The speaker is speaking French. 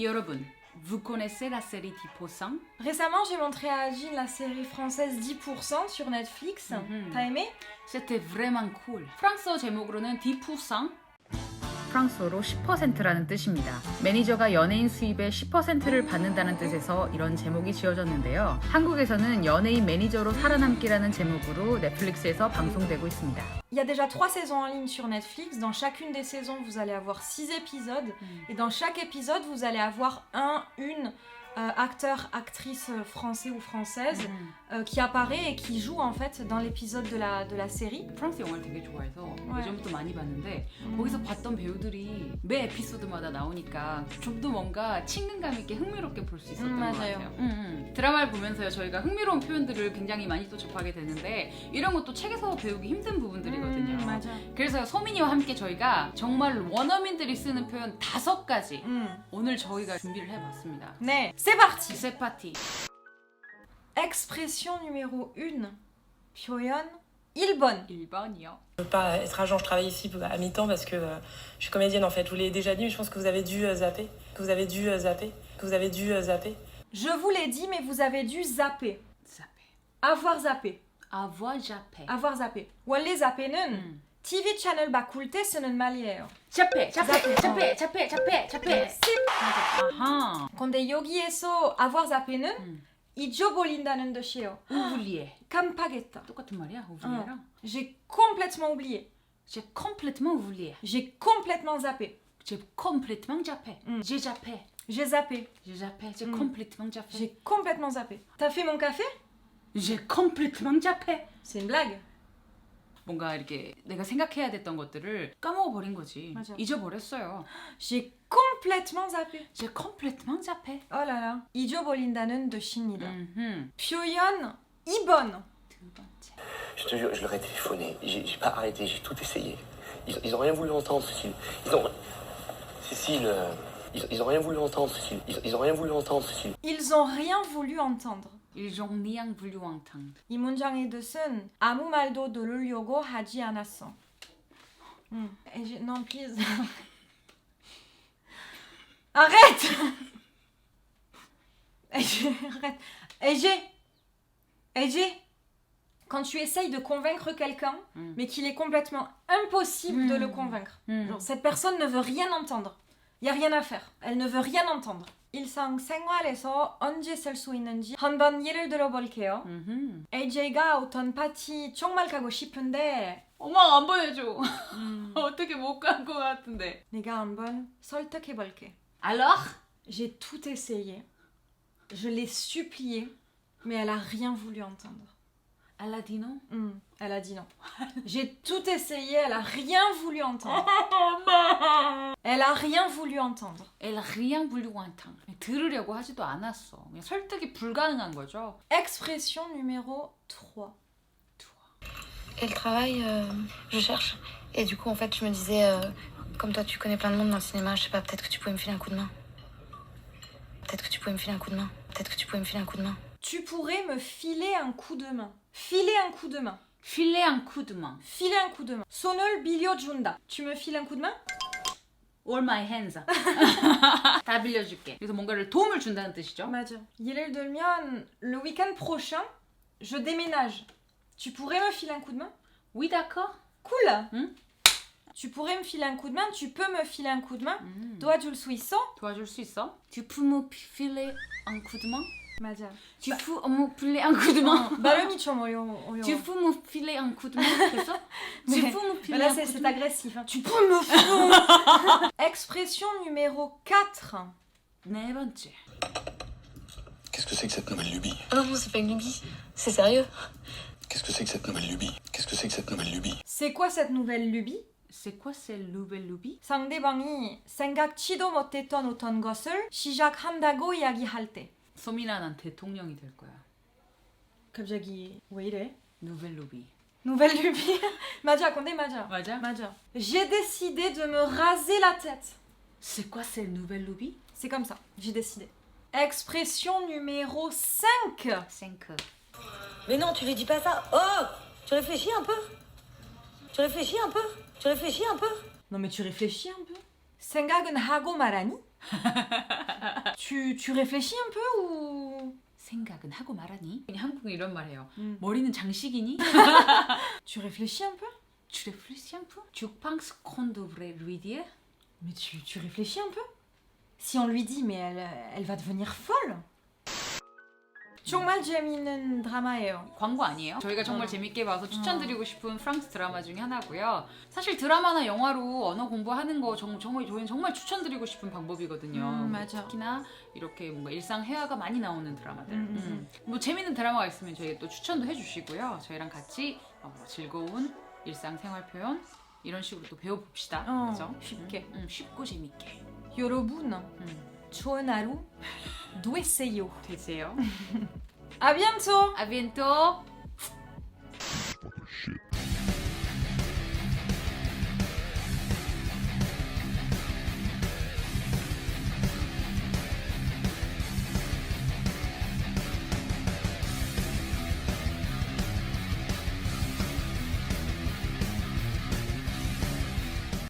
여러분, vous connaissez la série 10%? Récemment, j'ai montré à Jean la série française 10% sur Netflix. T'as aimé? C'était vraiment cool. 프랑스어 제목으로는 10%. 프랑스어로 10%라는 뜻입니다. 매니저가 연예인 수입의 10%를 받는다는 뜻에서 이런 제목이 지어졌는데요. 한국에서는 연예인 매니저로 살아남기라는 제목으로 넷플릭스에서 방송되고 있습니다. Il y a déjà 3 saisons en ligne sur Netflix. Dans chacune des saisons, vous allez avoir 6 épisodes. Et dans chaque épisode, vous allez avoir une acteur, actrice français ou française qui apparaît et qui joue en fait dans l'épisode de la série. 프랑스 영화를 되게 좋아해서 예전부터 많이 봤는데 거기서 봤던 배우들이 매 에피소드마다 나오니까 좀 더 뭔가 친근감 있게 흥미롭게 볼 수 있었던 것 같아요. 드라마를 보면서요 저희가 흥미로운 표현들을 굉장히 많이 또 접하게 되는데 이런 것도 책에서 배우기 힘든 부분들이거든요. 맞아. 그래서 소민이와 함께 저희가 정말 원어민들이 쓰는 표현 5가지 오늘 저희가 준비를 해봤습니다. 네, c'est parti. C'est parti. Expression numéro 1. 표현 1번. 1번이요. Je veux pas être agent, je travaille ici à mi-temps parce que je suis comédienne en fait. Je vous l'ai déjà dit, mais je pense que vous avez dû zapper. Je vous l'ai dit, mais vous avez dû zapper. Zapper. Avoir zappé. Avoir zappé. Avoir zappé. 원래 zappe는 TV 채널 바꿀 때 쓰는 말이에요. 잡해. 아하. 근데 여기에서 avoir zappe는 잊어버린다는 뜻이에요. oublier. 깜빡했다. 똑같은 말이야, oublier랑. J'ai complètement oublié. J'ai complètement oublié. J'ai complètement zappé. J'ai complètement zappé. J'ai zappé. J'ai zappé. J'ai zappé. J'ai complètement zappé. J'ai complètement zappé. T'as fait mon café? J'ai complètement zappé. C'est une blague. 뭔가 이렇게 내가 생각해야 됐던 것들을 까먹어버린 거지. 맞아. 잊어버렸어요. J'ai complètement zappé. J'ai complètement zappé. Oh là là. 잊어버린다는 뜻입니다. Mhm. 표현 2번. 두 번째. Je te jure, je leur ai téléphoné. J'ai pas arrêté, j'ai tout essayé. Ils ont rien voulu entendre, Cécile. Cécile, ils ont rien voulu entendre, Cécile. Ils ont rien voulu entendre, Cécile. Ils ont rien voulu entendre. Ils ont rien voulu entendre. 이 문장의 뜻은 아무 말도 들으려고 하지 않았어. Non, please. Arrête. Arrête. Eje. Quand tu essayes de convaincre quelqu'un, mais qu'il est complètement impossible de le convaincre. Genre, cette personne ne veut rien entendre. Il n'y a rien à faire. Elle ne veut rien entendre. 일상생활에서 언제 쓸 수 있는지 한번 예를 들어볼게요. AJ가 어떤 파티 정말 가고 싶은데 엄마 안 보여줘. 어떻게 못 간 것 같은데. 내가 한번 설득해볼게. Alors? J'ai tout essayé. Je l'ai supplié, mais elle a rien voulu entendre. Elle a dit non? Elle a dit non. J'ai tout essayé, elle a rien voulu entendre. Elle a rien voulu entendre. Elle a rien voulu entendre. 들으려고 하지도 않았어. 그냥 설득이 불가능한 거죠. Expression numéro 3. Et le travail, je cherche. Et du coup, en fait, je me disais, comme toi, tu connais plein de monde dans le cinéma, je sais pas, peut-être que tu pouvais me filer un coup de main. Tu pourrais me filer un coup de main. Filer un coup de main. Filer un coup de main. Filer un coup de main. 손을 빌려준다. Tu me files un coup de main? All my hands. 다 빌려줄게. 그래서 뭔가를 도움을 준다는 뜻이죠. 맞아. 예를 들면 le week-end prochain, je déménage. Tu pourrais me filer un coup de main? Oui, d'accord. Cool. Tu pourrais me filer un coup de main? Tu peux me filer un coup de main? 도와줄 수 있어? 도와줄 수 있어? Tu peux me filer un coup de main? 맞아. Tu peux me filer un coup de main? 발음이 좀 어려워. Tu peux me filer un coup de main? 그래서? Tu peux me filer là, un coup de c'est main? agressif. Hein. Tu peux me filer. Expression numéro 4. 네 번째. Qu'est-ce que c'est que cette nouvelle lubie? Oh non, c'est pas une lubie, c'est sérieux. Qu'est-ce que c'est que cette nouvelle lubie? C'est quoi cette nouvelle lubie? C'est quoi cette nouvelle lubie? 상대방이 생각지도 못했던 어떤 것을 시작한다고 이야기할 때. 소민아 난 대통령이 될 거야. 갑자기 왜 이래? Nouvelle lubie. Nouvelle lubie. 맞아, 근데 맞아. 맞아? 맞아. J'ai décidé de me raser la tête. C'est quoi cette nouvelle lubie? C'est comme ça, j'ai décidé. Expression numéro 5. 5. Mais non, tu lui dis pas ça. Oh, tu réfléchis un peu. Non mais tu réfléchis un peu. 생각은 하고 말하니? Tu réfléchis un peu ou... 생각은 하고 말하니? 한국은 이런 말 해요. 머리는 장식이니? Tu réfléchis un peu? Tu réfléchis un peu? Tu penses qu'on devrait lui dire? Mais tu réfléchis un peu? Si on lui dit, mais elle va devenir folle. 정말 재미있는 드라마예요. 광고 아니에요? 저희가 정말 재밌게 봐서 추천드리고 싶은 프랑스 드라마 중에 하나고요. 사실 드라마나 영화로 언어 공부하는 거 저희는 정말 추천드리고 싶은 방법이거든요. 맞아. 특히나 이렇게 뭔가 일상 회화가 많이 나오는 드라마들. 뭐 재밌는 드라마가 있으면 저희 또 추천도 해주시고요. 저희랑 같이 즐거운 일상생활 표현 이런 식으로 또 배워봅시다. 그죠? 쉽게. 쉽고 재밌게. 여러분, 좋은 하루 되세요. 되세요. À bientôt. À bientôt.